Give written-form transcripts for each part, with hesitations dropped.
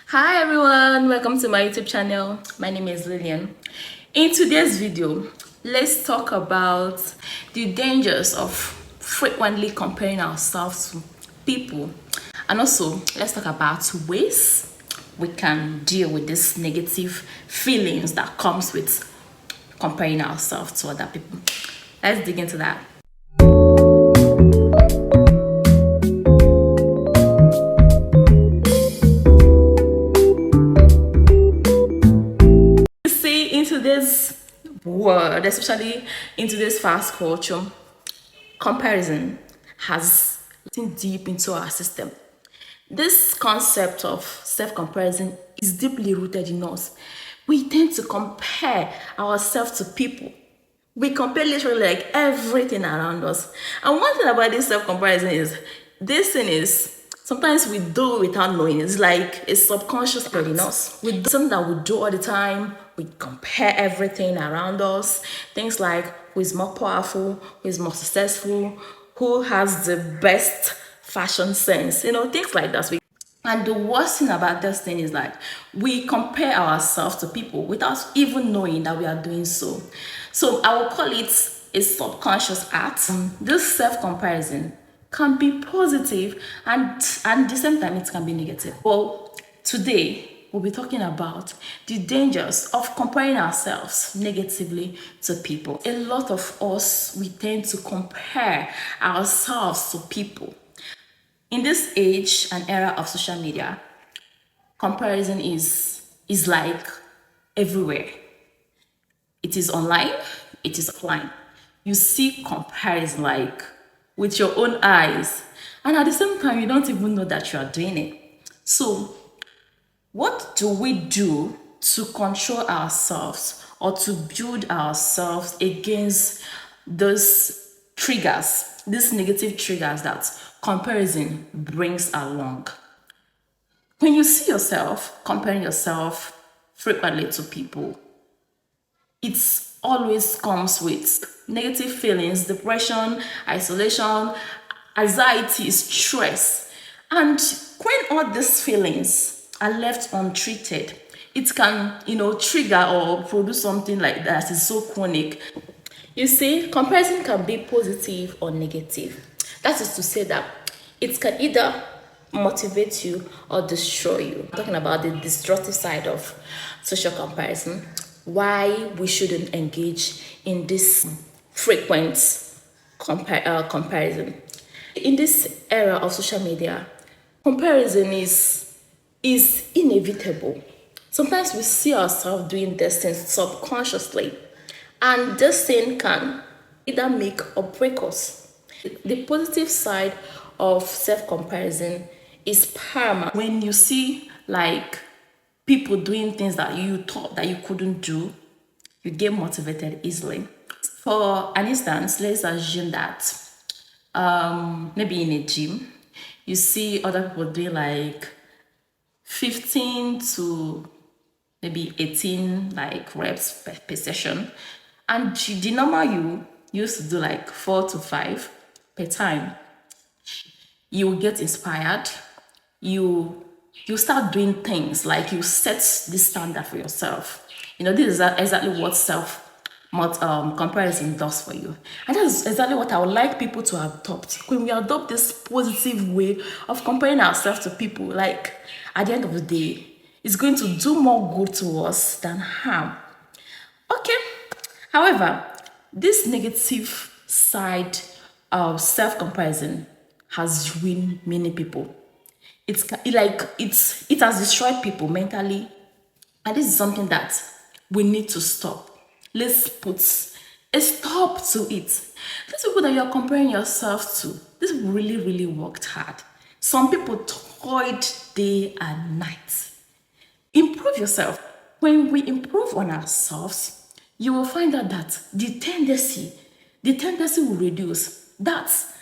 Hi everyone, welcome to my YouTube channel. My name is Lillian. In today's video, let's talk about the dangers of frequently comparing ourselves to people, and also let's talk about ways we can deal with these negative feelings that comes with comparing ourselves to other people. Let's dig into that. See, into this world, especially into this fast culture, comparison has gotten deep into our system. This concept of self-comparison is deeply rooted in us. We tend to compare ourselves to people. We compare literally like everything around us. And one thing about this self-comparison is this thing is sometimes we do without knowing. It's like a subconscious part in us. We do something that we do all the time. We compare everything around us. Things like who is more powerful, who is more successful, who has the best fashion sense, things like that. And the worst thing about this thing is like we compare ourselves to people without even knowing that we are doing so. So I will call it a subconscious act. This self-comparison can be positive and at the same time it can be negative. Well, today we'll be talking about the dangers of comparing ourselves negatively to people. A lot of us, we tend to compare ourselves to people. In this age and era of social media, comparison is like everywhere. It is online, it is offline. You see comparison like with your own eyes, and at the same time, you don't even know that you are doing it. So, what do we do to control ourselves or to build ourselves against those triggers, these negative triggers that comparison brings along? When you see yourself comparing yourself frequently to people, it always comes with negative feelings, depression, isolation, anxiety, stress. And when all these feelings are left untreated, it can, trigger or produce something like that is so chronic. You see, comparison can be positive or negative. That is to say that it can either motivate you or destroy you. I'm talking about the destructive side of social comparison, why we shouldn't engage in this frequent comparison. In this era of social media, comparison is inevitable. Sometimes we see ourselves doing this thing subconsciously, and this thing can either make or break us. The positive side of self-comparison is paramount. When you see like people doing things that you thought that you couldn't do, you get motivated easily. For an instance, let's assume that maybe in a gym, you see other people doing like 15 to maybe 18 like reps per session, and the normal you used to do like 4 to 5 per time. You will get inspired. You start doing things like you set this standard for yourself. This is exactly what comparison does for you, and that's exactly what I would like people to adopt. When we adopt this positive way of comparing ourselves to people, like at the end of the day, it's going to do more good to us than harm. Okay. However, this negative side of self-comparison has ruined many people. It has destroyed people mentally, and this is something that we need to stop. Let's put a stop to it. These people that you're comparing yourself to, these people really, really worked hard. Some people toiled day and night. Improve yourself. When we improve on ourselves, you will find out that the tendency will reduce. That's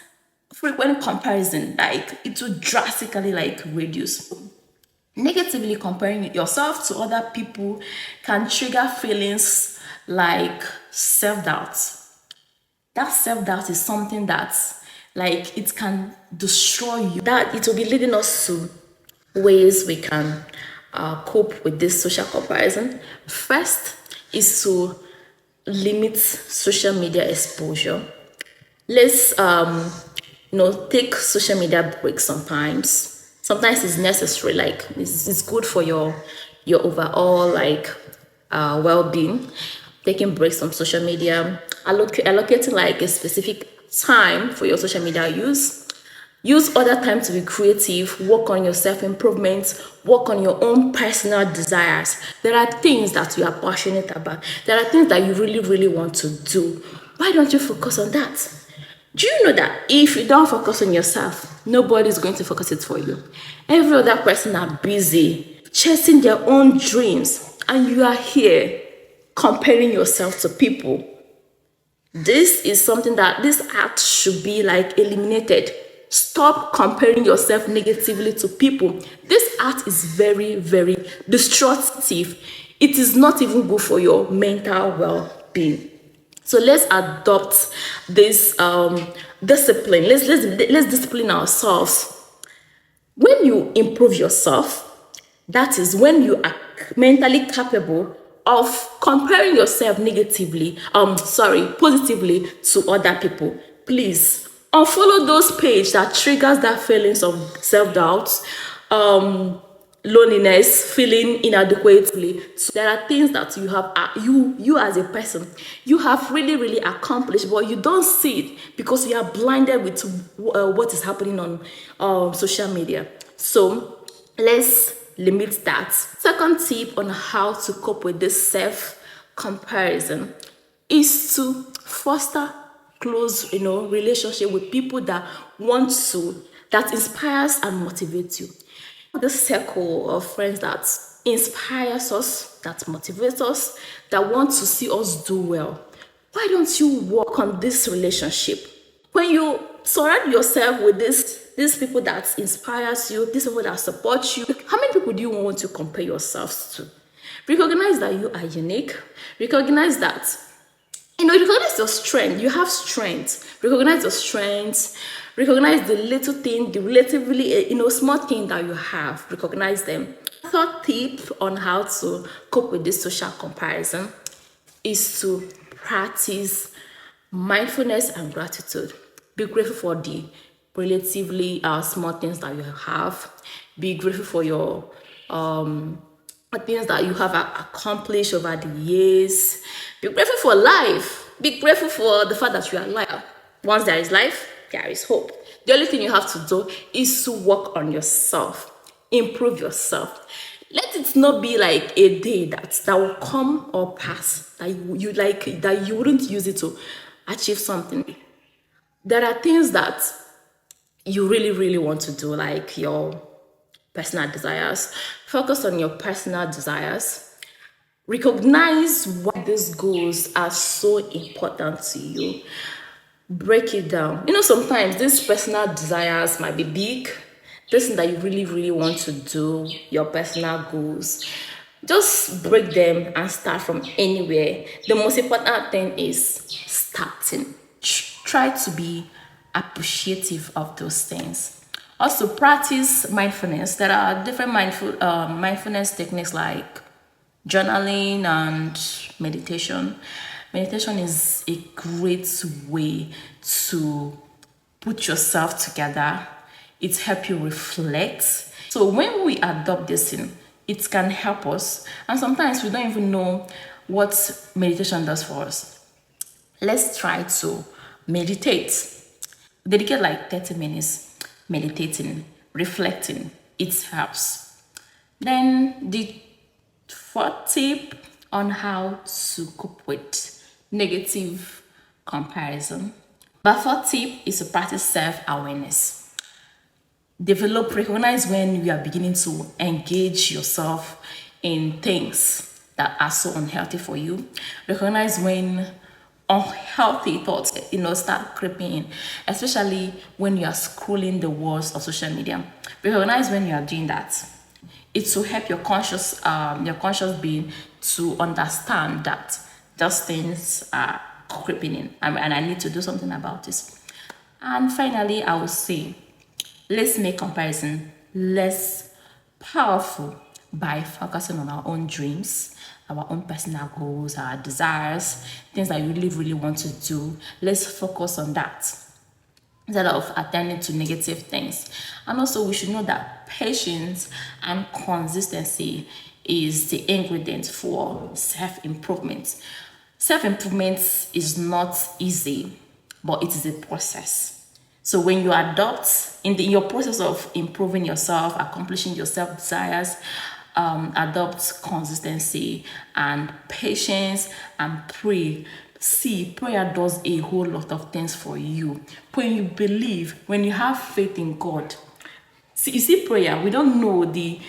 frequent comparison, like it will drastically like reduce. Negatively comparing yourself to other people can trigger feelings like self-doubt. That self-doubt is something that like it can destroy you. That it will be leading us to ways we can cope with this social comparison. First is to limit social media exposure. Let's take social media breaks sometimes. Sometimes it's necessary, like it's good for your overall well-being. Taking breaks from social media, allocating like a specific time for your social media use. Use other time to be creative, work on your self-improvement, work on your own personal desires. There are things that you are passionate about. There are things that you really, really want to do. Why don't you focus on that? Do you know that if you don't focus on yourself, nobody's going to focus it for you? Every other person are busy chasing their own dreams, and you are here comparing yourself to people. This is something that this act should be like eliminated. Stop comparing yourself negatively to people. This act is very, very destructive. It is not even good for your mental well-being. So let's adopt this discipline. Let's discipline ourselves. When you improve yourself, that is when you are mentally capable of comparing yourself positively to other people. Please unfollow those pages that triggers that feelings of self-doubt, loneliness, feeling inadequately. So there are things that you have, you as a person, you have really, really accomplished, but you don't see it because you are blinded with what is happening on social media. So let's limit that. Second tip on how to cope with this self-comparison is to foster close, relationship with people that inspires and motivates you. This circle of friends that inspires us, that motivates us, that want to see us do well. Why don't you work on this relationship? When you surround yourself with these people that inspires you, these people that support you, how many people do you want to compare yourselves to? Recognize that you are unique. Recognize that recognize your strength. You have strength. Recognize your strengths. Recognize the little thing, the relatively, small thing that you have. Recognize them. Third tip on how to cope with this social comparison is to practice mindfulness and gratitude. Be grateful for the relatively small things that you have. Be grateful for your things that you have accomplished over the years. Be grateful for life. Be grateful for the fact that you are alive. Once there is life, there is hope. The only thing you have to do is to work on yourself, improve yourself. Let it not be like a day that will come or pass that you wouldn't use it to achieve something. There are things that you really, really want to do, like your personal desires. Focus on your personal desires. Recognize why these goals are so important to you. Break it down. Sometimes these personal desires might be big. This thing that you really, really want to do, your personal goals. Just break them and start from anywhere. The most important thing is starting. Try to be appreciative of those things. Also, practice mindfulness. There are different mindfulness techniques like journaling and meditation. Meditation is a great way to put yourself together. It helps you reflect. So when we adopt this thing, it can help us. And sometimes we don't even know what meditation does for us. Let's try to meditate. Dedicate like 30 minutes meditating, reflecting. It helps. Then the fourth tip on how to cope with negative comparison. The fourth tip is to practice self-awareness. Recognize when you are beginning to engage yourself in things that are so unhealthy for you. Recognize when unhealthy thoughts start creeping in, especially when you are scrolling the walls of social media. Recognize when you are doing that. It will help your conscious being to understand that those things are creeping in, and I need to do something about this. And finally, I will say, let's make comparison less powerful by focusing on our own dreams, our own personal goals, our desires, things that you really want to do. Let's focus on that instead of attending to negative things. And also, we should know that patience and consistency is the ingredient for self-improvement. Self-improvement is not easy, but it is a process. So when you adopt in your process of improving yourself, accomplishing your self desires, adopt consistency and patience and pray. See, prayer does a whole lot of things for you. When you believe, when you have faith in God. See, you see, prayer, we don't know the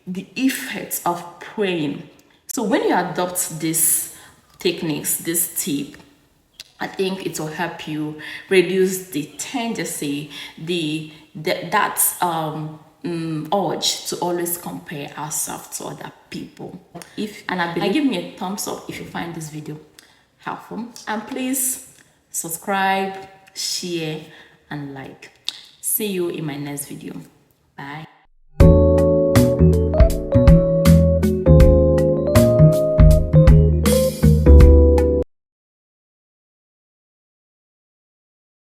effects of praying. So when you adopt these techniques, this tip, I think it will help you reduce the tendency, urge to always compare ourselves to other people. Give me a thumbs up if you find this video helpful, and please subscribe, share, and like. See you in my next video. Bye.